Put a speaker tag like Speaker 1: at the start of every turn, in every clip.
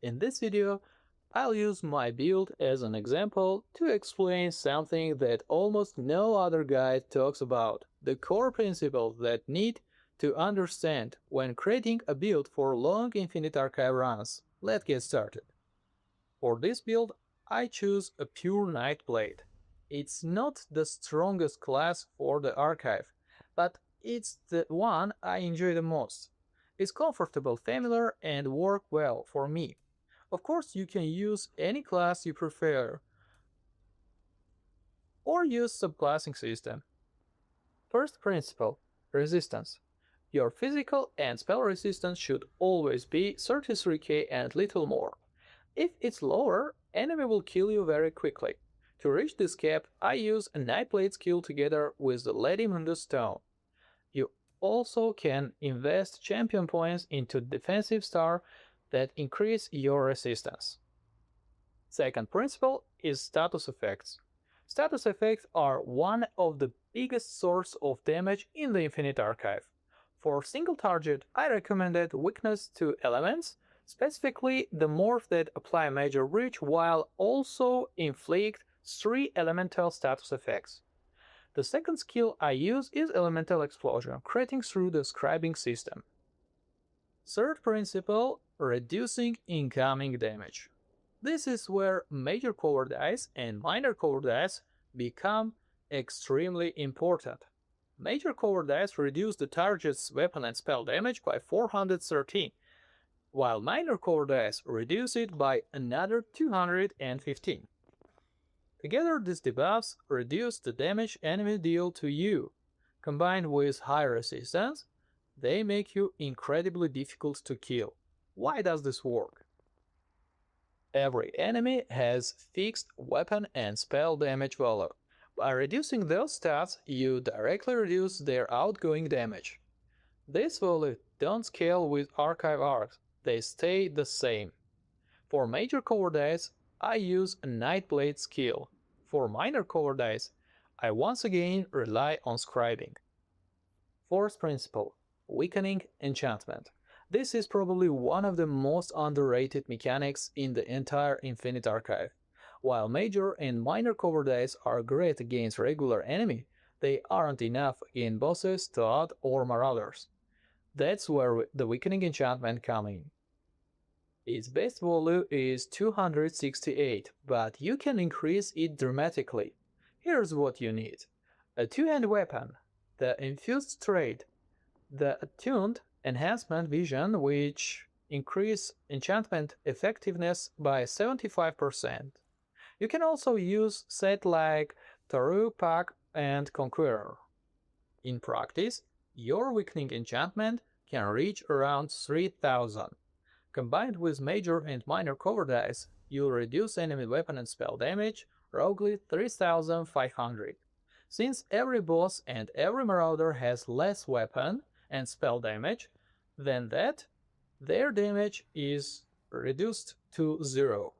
Speaker 1: In this video, I'll use my build as an example to explain something that almost no other guide talks about, the core principles that need to understand when creating a build for long Infinite Archive runs. Let's get started. For this build, I choose a pure Nightblade. It's not the strongest class for the archive, but it's the one I enjoy the most. It's comfortable, familiar, and work well for me. Of course, you can use any class you prefer, or use subclassing system. First principle, resistance. Your physical and spell resistance should always be 33k and little more. If it's lower, enemy will kill you very quickly. To reach this cap, I use a Nightblade skill together with the Lady Mundus Stone. You also can invest champion points into defensive star that increase your resistance. Second principle is status effects. Status effects are one of the biggest source of damage in the Infinite Archive. For single target, I recommended weakness to elements, specifically the morph that apply major reach while also inflict 3 elemental status effects. The second skill I use is Elemental Explosion, creating through the scribing system. Third principle, reducing incoming damage. This is where major Cowardice and minor Cowardice become extremely important. Major Cowardice reduce the target's weapon and spell damage by 413, while minor Cowardice reduce it by another 215. Together, these debuffs reduce the damage enemies deal to you. Combined with high resistance, they make you incredibly difficult to kill. Why does this work? Every enemy has fixed weapon and spell damage value. By reducing those stats, you directly reduce their outgoing damage. These values don't scale with archive arcs, they stay the same. For major Cowardice, I use a Nightblade skill. For minor Cowardice, I once again rely on scribing. Fourth principle, Weakening Enchantment. This is probably one of the most underrated mechanics in the entire Infinite Archive. While major and minor Cowardice are great against regular enemy, they aren't enough against bosses, Toad, or Marauders. That's where the Weakening Enchantment comes in. Its base value is 268, but you can increase it dramatically. Here's what you need: a two-hand weapon, the infused trait, the attuned enhancement vision, which increase enchantment effectiveness by 75%. You can also use sets like Taru, Pack, and Conqueror. In practice, your Weakening Enchantment can reach around 3000. Combined with major and minor Cowardice, you'll reduce enemy weapon and spell damage roughly 3500. Since every boss and every Marauder has less weapon and spell damage than that, their damage is reduced to 0.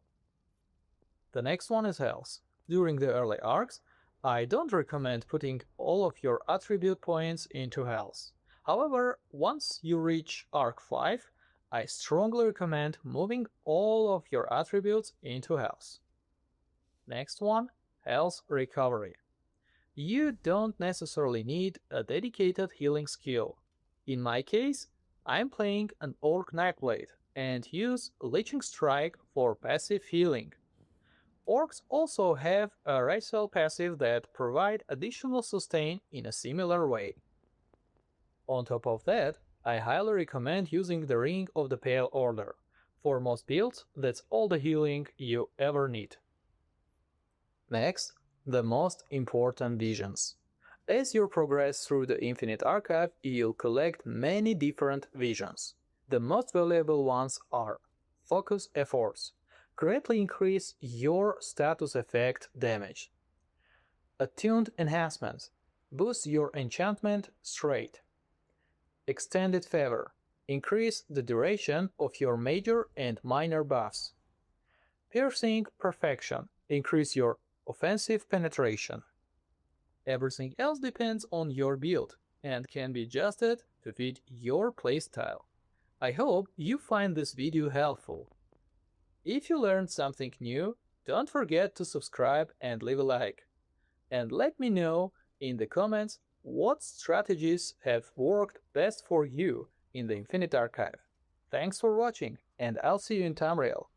Speaker 1: The next one is health. During the early arcs, I don't recommend putting all of your attribute points into health. However, once you reach arc 5, I strongly recommend moving all of your attributes into health. Next one, health recovery. You don't necessarily need a dedicated healing skill. In my case, I'm playing an Orc Nightblade and use Leeching Strike for passive healing. Orcs also have a racial passive that provide additional sustain in a similar way. On top of that, I highly recommend using the Ring of the Pale Order. For most builds, that's all the healing you ever need. Next, the most important visions. As you progress through the Infinite Archive, you'll collect many different visions. The most valuable ones are Focus Efforts. Greatly increase your status effect damage. Attuned Enhancements. Boost your enchantment straight. Extended Favor. Increase the duration of your major and minor buffs. Piercing Perfection. Increase your offensive penetration. Everything else depends on your build and can be adjusted to fit your playstyle. I hope you find this video helpful. If you learned something new, don't forget to subscribe and leave a like. And let me know in the comments what strategies have worked best for you in the Infinite Archive. Thanks for watching, and I'll see you in Tamriel.